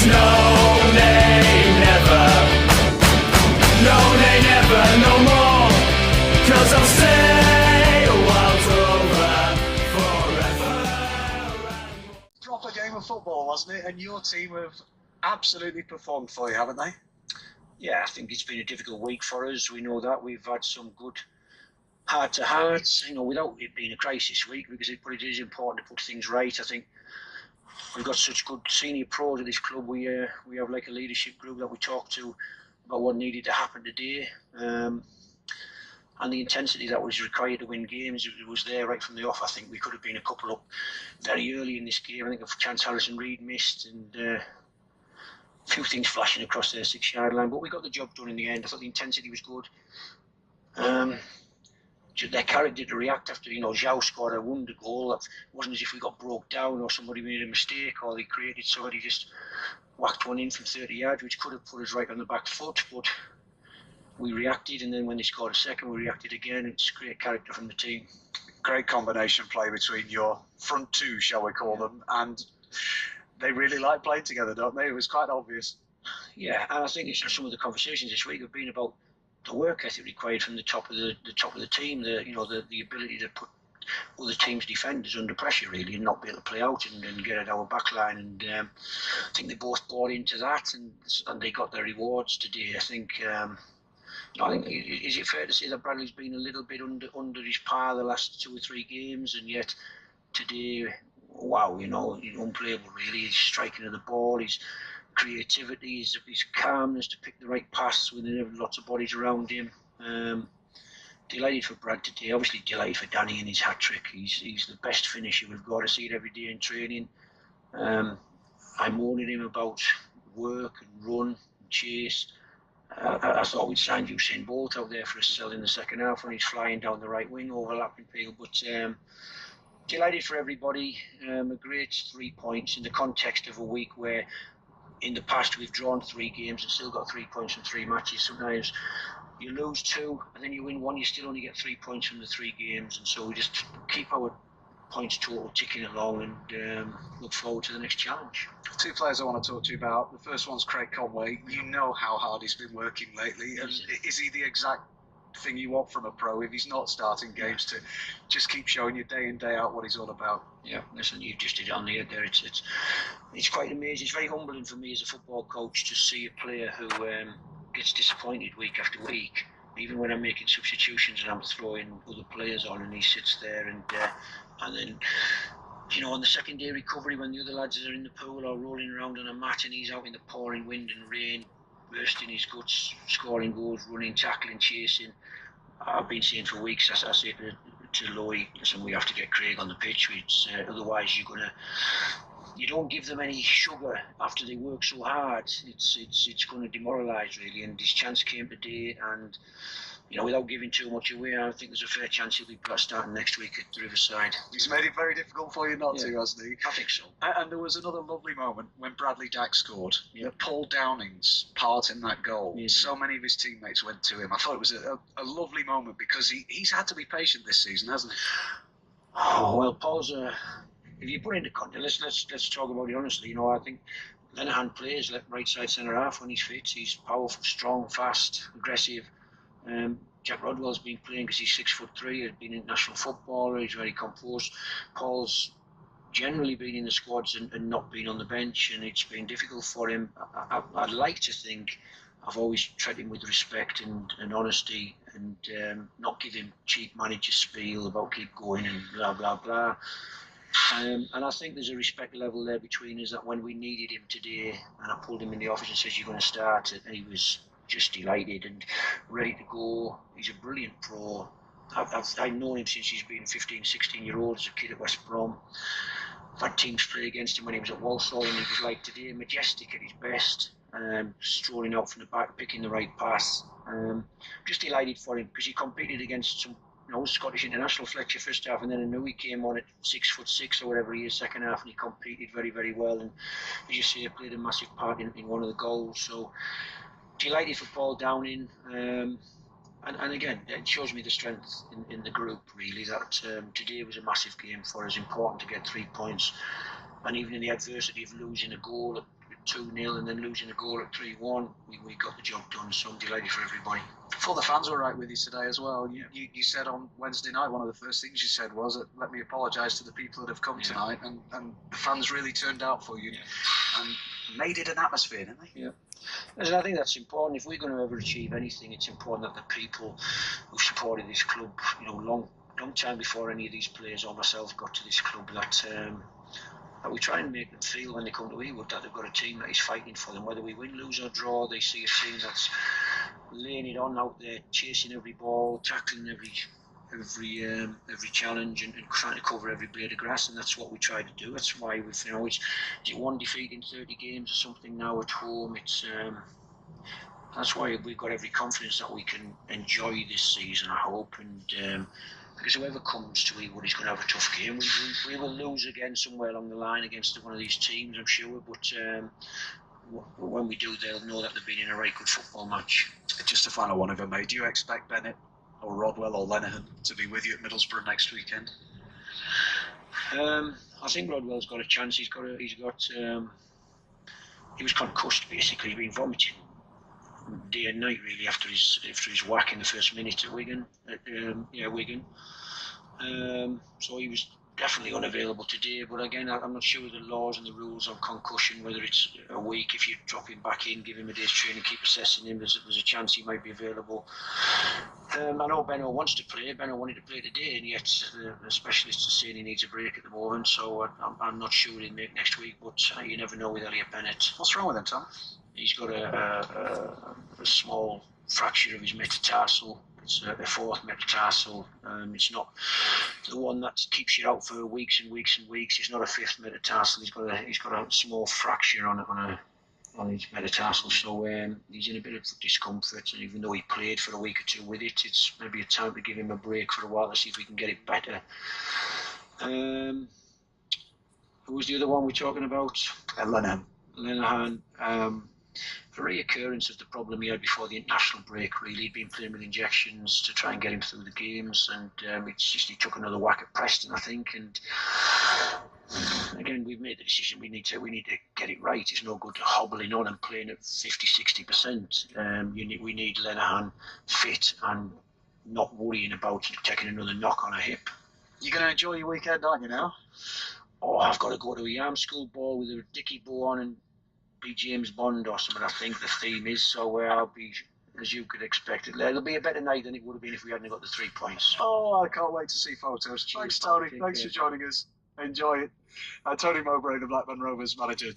It's no nay never, no nay never, no more, 'cause I'll stay a while over forever. Proper game of football, wasn't it? And your team have absolutely performed for you, haven't they? Yeah, I think it's been a difficult week for us. We know that. We've had some good heart-to-hearts, without it being a crisis week, because it is important to put things right. I think we've got such good senior pros at this club. We have like a leadership group that we talk to about what needed to happen today. And the intensity that was required to win games, it was there right from the off. I think we could have been a couple up very early in this game. I think a chance Harrison Reed missed, and a few things flashing across their 6-yard line, but we got the job done in the end. I thought the intensity was good. Their character to react after, Zhao scored a wonder goal. It wasn't as if we got broke down or somebody made a mistake or they created somebody just whacked one in from 30 yards, which could have put us right on the back foot, but we reacted, and then when they scored a second, we reacted again. It's great character from the team. Great combination play between your front two, shall we call them, and they really like playing together, don't they? It was quite obvious. Yeah, and I think some of the conversations this week have been about the work ethic required from the top of the team, the ability to put other teams' defenders under pressure, really, and not be able to play out and get at our back line. And I think they both bought into that, and they got their rewards today. I think. Is it fair to say that Bradley's been a little bit under his par the last 2 or 3 games, and yet today, wow, he's unplayable really. His striking of the ball, his creativity, his calmness to pick the right pass when there are lots of bodies around him. Delighted for Brad today. Obviously delighted for Danny and his hat trick. He's the best finisher we've got. I see it every day in training. I moan at him about work and run and chase. I thought we'd signed Usain Bolt out there for a sell in the second half when he's flying down the right wing, overlapping field. But delighted for everybody. A great 3 points in the context of a week where in the past we've drawn 3 games and still got 3 points from 3 matches. Sometimes you lose 2 and then you win 1, you still only get 3 points from the 3 games. And so we just keep our points total ticking along and look forward to the next challenge. 2 players I want to talk to you about. The first one's Craig Conway. You know how hard he's been working lately. And is he the exact thing you want from a pro if he's not starting games, to just keep showing you day in, day out what he's all about? Yeah, listen, you just did it on the head there. It's quite amazing. It's very humbling for me as a football coach to see a player who gets disappointed week after week. Even when I'm making substitutions and I'm throwing other players on, and he sits there and then, on the second day recovery when the other lads are in the pool or rolling around on a mat and he's out in the pouring wind and rain, bursting his guts, scoring goals, running, tackling, chasing. I've been saying for weeks, I say to Lowy, listen, we have to get Craig on the pitch. Otherwise you don't give them any sugar after they work so hard. It's going to demoralise really. And his chance came today, and without giving too much away, I think there's a fair chance he'll be starting next week at the Riverside. He's made it very difficult for you not to, hasn't he? I think so. And there was another lovely moment when Bradley Dack scored. Yep. Paul Downing's part in that goal. Yeah. So many of his teammates went to him. I thought it was a lovely moment because he's had to be patient this season, hasn't he? Oh, well, Paul's if you put it into context, let's talk about it honestly. I think Lenahan plays right side centre half when he's fit. He's powerful, strong, fast, aggressive. Jack Rodwell's been playing because he's 6'3", has been an international footballer. He's very composed. Paul's generally been in the squads and not been on the bench, and it's been difficult for him. I'd like to think I've always treated him with respect and honesty, and not give him cheap manager spiel about keep going and blah blah blah. And I think there's a respect level there between us that when we needed him today, and I pulled him in the office and said you're going to start, and he was just delighted and ready to go. He's a brilliant pro. I've known him since he's been 15, 16-year-old as a kid at West Brom. I've had teams play against him when he was at Walsall, and he was like today, majestic at his best, strolling out from the back, picking the right pass. Just delighted for him because he competed against some Scottish international, Fletcher first half, and then I knew he came on at 6'6" or whatever he is second half, and he competed very, very well. And as you say, played a massive part in one of the goals. So delighted for Paul Downing. And again, it shows me the strength in the group, really, that today was a massive game for us, important to get 3 points. And even in the adversity of losing a goal at 2-0 and then losing a goal at 3-1, we got the job done. So I'm delighted for everybody. I thought the fans were right with you today as well. You said on Wednesday night, one of the first things you said was, let me apologise to the people that have come tonight, and the fans really turned out for you and made it an atmosphere, didn't they? Yeah. And I think that's important. If we're going to ever achieve anything, it's important that the people who supported this club, long time before any of these players or myself got to this club, that we try and make them feel when they come to Ewood that they've got a team that is fighting for them. Whether we win, lose or draw, they see a team that's laying it on out there, chasing every ball, tackling every challenge and trying to cover every blade of grass, and that's what we try to do. That's why we've, it's one defeat in 30 games or something now at home. It's that's why we've got every confidence that we can enjoy this season, I hope, and because whoever comes to Ewood is going to have a tough game. We will lose again somewhere along the line against one of these teams, I'm sure, but when we do, they'll know that they've been in a very good football match. Just a final one, if I may. Do you expect Bennett or Rodwell or Lenihan to be with you at Middlesbrough next weekend? I think Rodwell's got a chance. He was concussed basically. He'd been vomiting day and night really after his whack in the first minute at Wigan. Wigan. So he was definitely unavailable today. But again, I'm not sure the laws and the rules on concussion, whether it's a week if you drop him back in, give him a day's training, keep assessing him. There's a chance he might be available. I know Benno wants to play. Benno wanted to play today, and yet the specialists are saying he needs a break at the moment. So I'm not sure he'll make next week. But you never know with Elliot Bennett. What's wrong with him, Tom? He's got a small fracture of his metatarsal. It's a fourth metatarsal. It's not the one that keeps you out for weeks and weeks and weeks. It's not a fifth metatarsal. He's got a small fracture on his metatarsal. So he's in a bit of discomfort. And even though he played for a week or two with it, it's maybe a time to give him a break for a while to see if we can get it better. Who was the other one we're talking about? Lenihan. A reoccurrence of the problem he had before the international break, really. He'd been playing with injections to try and get him through the games, and it's just he took another whack at Preston, I think. And again, we've made the decision we need to get it right. It's no good hobbling on and playing at 50-60%. We need Lenihan fit and not worrying about taking another knock on a hip. You're going to enjoy your weekend, aren't you, now? Oh, I've got to go to a Yarm School ball with a Dickie bow on and be James Bond or something, I think the theme is. So I'll be, as you could expect, it'll be a better night than it would have been if we hadn't got the 3 points. Oh, I can't wait to see photos. Thanks, Tony. Thanks for joining us. Enjoy it. Tony Mowbray, the Blackburn Rovers manager.